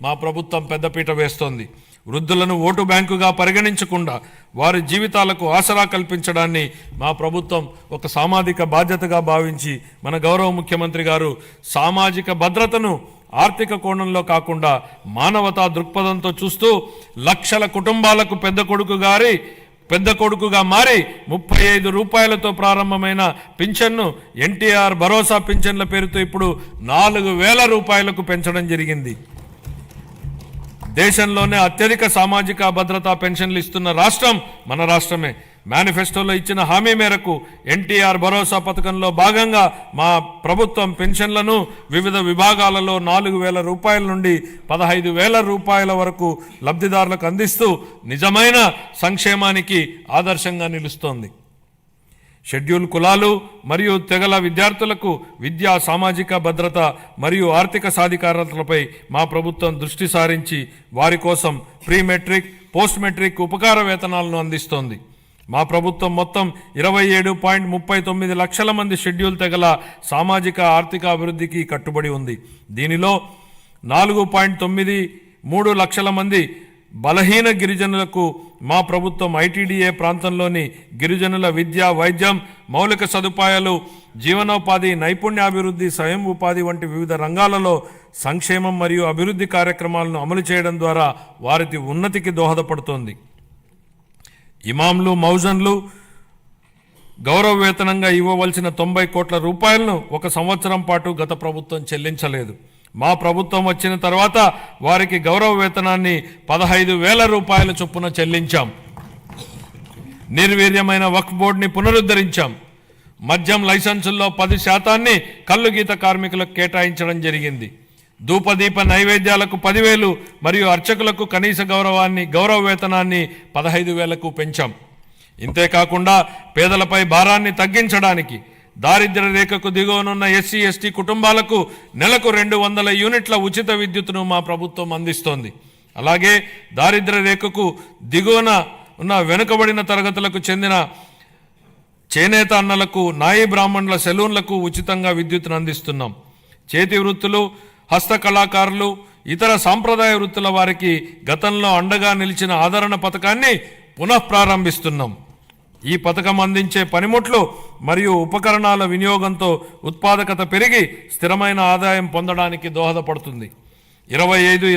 మా ప్రభుత్వం పెద్దపీట వేస్తోంది. వృద్ధులను ఓటు బ్యాంకుగా పరిగణించకుండా వారి జీవితాలకు ఆసరా కల్పించడాన్ని మా ప్రభుత్వం ఒక సామాజిక బాధ్యతగా భావించి మన గౌరవ ముఖ్యమంత్రి గారు సామాజిక భద్రతను ఆర్థిక కోణంలో కాకుండా మానవతా దృక్పథంతో చూస్తూ లక్షల కుటుంబాలకు పెద్ద కొడుకుగా మారి 35 రూపాయలతో ప్రారంభమైన పింఛన్ను ఎన్టీఆర్ భరోసా పింఛన్ల పేరుతో ఇప్పుడు 4,000 రూపాయలకు పెంచడం జరిగింది. దేశంలోనే అత్యధిక సామాజిక భద్రతా పెన్షన్లు ఇస్తున్న రాష్ట్రం మన రాష్ట్రమే. మేనిఫెస్టోలో ఇచ్చిన హామీ మేరకు ఎన్టీఆర్ భరోసా పథకంలో భాగంగా మా ప్రభుత్వం పెన్షన్లను వివిధ విభాగాలలో 4,000 రూపాయల నుండి 15,000 రూపాయల వరకు లబ్ధిదారులకు అందిస్తూ నిజమైన సంక్షేమానికి ఆదర్శంగా నిలుస్తోంది. షెడ్యూల్ కులాలు మరియు తెగల విద్యార్థులకు విద్యా సామాజిక భద్రత మరియు ఆర్థిక సాధికారతలపై మా ప్రభుత్వం దృష్టి సారించి వారి కోసం ప్రీ మెట్రిక్ పోస్ట్ మెట్రిక్ ఉపకార వేతనాలను అందిస్తోంది. మా ప్రభుత్వం మొత్తం 27.39 లక్షల మంది షెడ్యూల్ తెగల సామాజిక ఆర్థిక అభివృద్ధికి కట్టుబడి ఉంది. దీనిలో 4.93 లక్షల మంది బలహీన గిరిజనులకు మా ప్రభుత్వం ఐటీడీఏ ప్రాంతంలోని గిరిజనుల విద్య, వైద్యం, మౌలిక సదుపాయాలు, జీవనోపాధి, నైపుణ్యాభివృద్ధి, స్వయం ఉపాధి వంటి వివిధ రంగాలలో సంక్షేమం మరియు అభివృద్ధి కార్యక్రమాలను అమలు చేయడం ద్వారా వారి ఉన్నతికి దోహదపడుతోంది. ఇమాంలు, మౌజన్లు గౌరవ వేతనంగా ఇవ్వవలసిన 90 కోట్ల రూపాయలను 1 సంవత్సరం పాటు గత ప్రభుత్వం చెల్లించలేదు. మా ప్రభుత్వం వచ్చిన తర్వాత వారికి గౌరవ వేతనాన్ని 15,000 రూపాయల చొప్పున చెల్లించాం. నిర్వీర్యమైన వక్ఫ్ బోర్డుని పునరుద్ధరించాం. మద్యం లైసెన్సుల్లో 10% కల్లు గీత కార్మికులకు కేటాయించడం జరిగింది. ధూపదీప నైవేద్యాలకు 10,000 మరియు అర్చకులకు కనీస గౌరవ వేతనాన్ని 15,000కు పెంచాం. ఇంతేకాకుండా పేదలపై భారాన్ని తగ్గించడానికి దారిద్ర్య రేఖకు దిగువనున్న ఎస్సీ ఎస్టీ కుటుంబాలకు నెలకు 200 యూనిట్ల ఉచిత విద్యుత్తును మా ప్రభుత్వం అందిస్తోంది. అలాగే దారిద్ర్య రేఖకు దిగువన ఉన్న వెనుకబడిన తరగతులకు చెందిన చేనేత అన్నలకు, నాయి బ్రాహ్మణుల సెలూన్లకు ఉచితంగా విద్యుత్తును అందిస్తున్నాం. చేతి వృత్తులు, హస్త కళాకారులు, ఇతర సాంప్రదాయ వృత్తుల వారికి గతంలో అండగా నిలిచిన ఆదరణ పథకాన్ని పునఃప్రారంభిస్తున్నాం. ఈ పథకం అందించే పనిముట్లు మరియు ఉపకరణాల వినియోగంతో ఉత్పాదకత పెరిగి స్థిరమైన ఆదాయం పొందడానికి దోహదపడుతుంది. 25